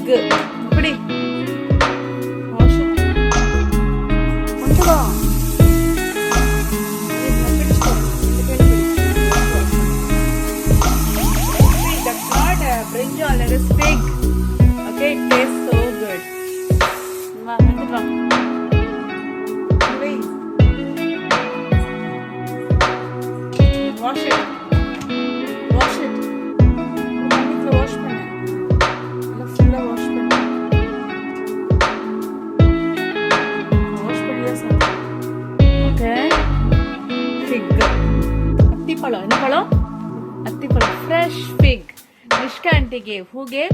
இப்படி வாஷ் கொண்டு வா. Brinjal, it is big. Okay, it tastes so good. Wash it. Wash it. Wash it. Full wash it. Wash it. Okay. Fig. Attipalo. Enna palo? Attipalo. Fresh fig. Nishka auntie gave. Who gave?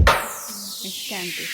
Nishka auntie.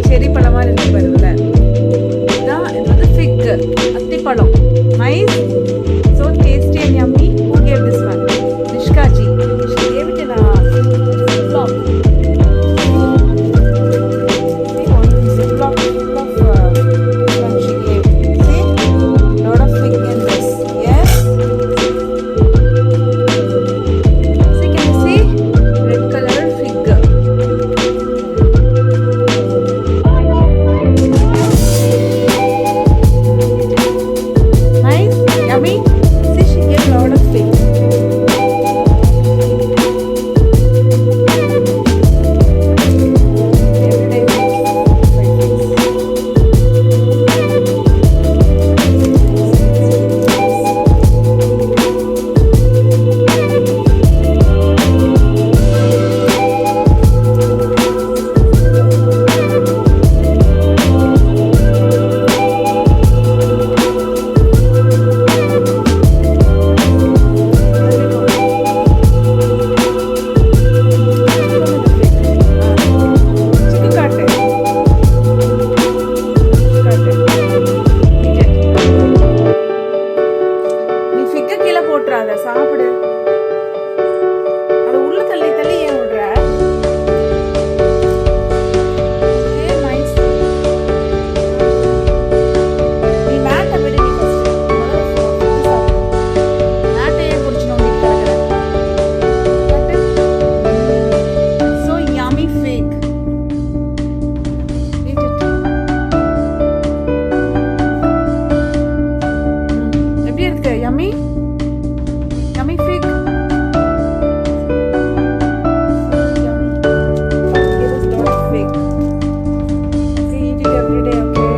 செரி பழமா இருக்கு பாருங்கள. இதான் இது வந்து ஃபிக் அத்திப்பழம். Nice, so tasty and yummy. Who gave this one? Nishka ji. She gave it in a ziploc. See, one ziploc full of one she gave. See, lot of fig in this. Yes. See, can you see red color fig? சாப்பிடு. அது உள்ள தள்ளி தள்ளி ஏன் விடுற? நீ மேட்டை விடு. மேட்டையே குடிச்சு நோண்டிட்டு so yummy fig. எப்படி இருக்கு? yummy fig. Give us lot of fig. Okay, eat it every day, okay?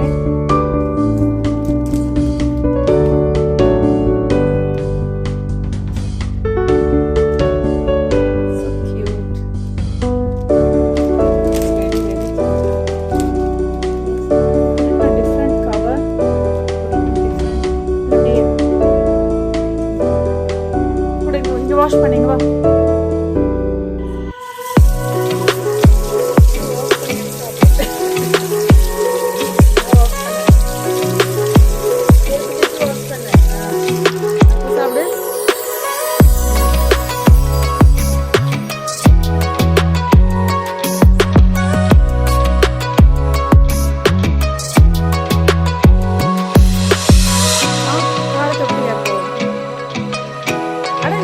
So cute. A different cover. Wash பண்ணிங்க வா.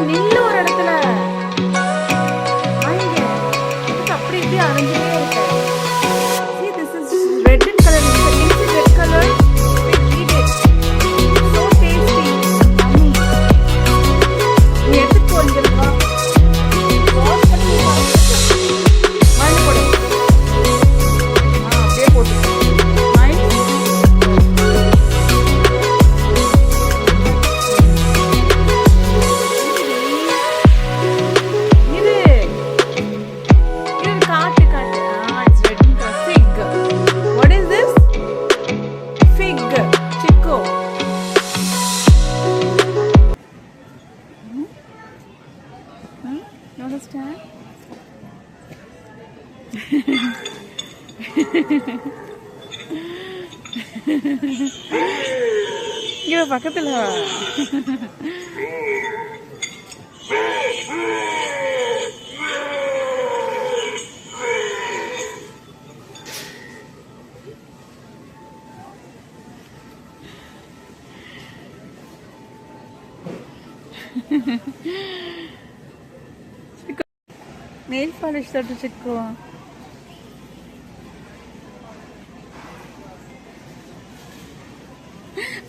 நில்லு ஒரு இடத்துல. You understand? இங்க வா, பக்கத்துல வா. நெயில் பாலிஷ் தொட்டு சிக்கோ.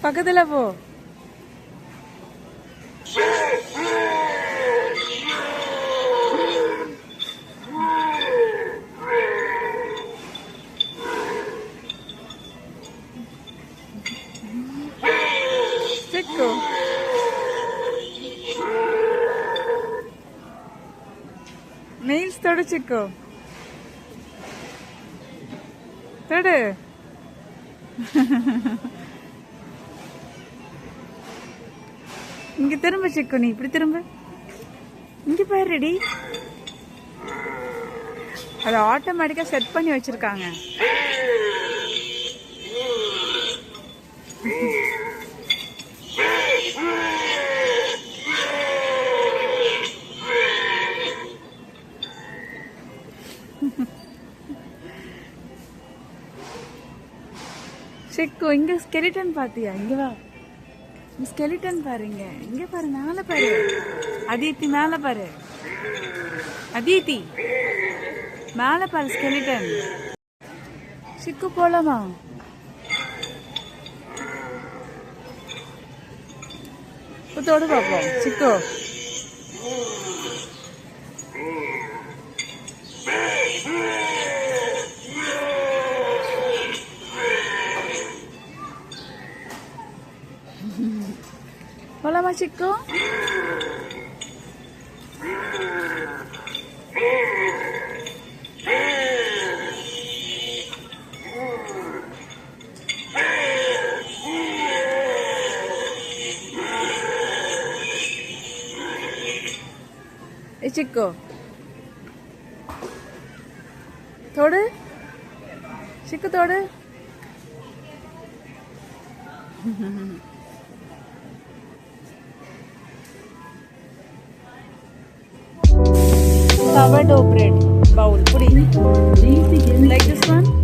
பக்கத்துல போ. சிக்கோ. நெயில்ஸ் தொடு சிக்கோ. தொடு. இங்க திரும்ப சிக்கு, நீ இப்படி திரும்ப. இங்க பாருடி, அது ஆட்டோமேட்டிக்கா செட் பண்ணி வச்சிருக்காங்க. சிக்கு, இங்க ஸ்கெலிட்டன் பாத்தியா? இங்க வா, ஸ்கெலிட்டன் பாருங்க. இங்க பாரு, மேல பாரு. அதித்தி மேல பாரு. அதித்தி மேல பாரு, ஸ்கெலிட்டன். சிக்கு போலாமா? தொடு பாப்போம். சிக்கு போலாமா? சிக்கு சிக்கு தொடு. சிக்கு தொடு. sourdough bread bowl. Put it like this one.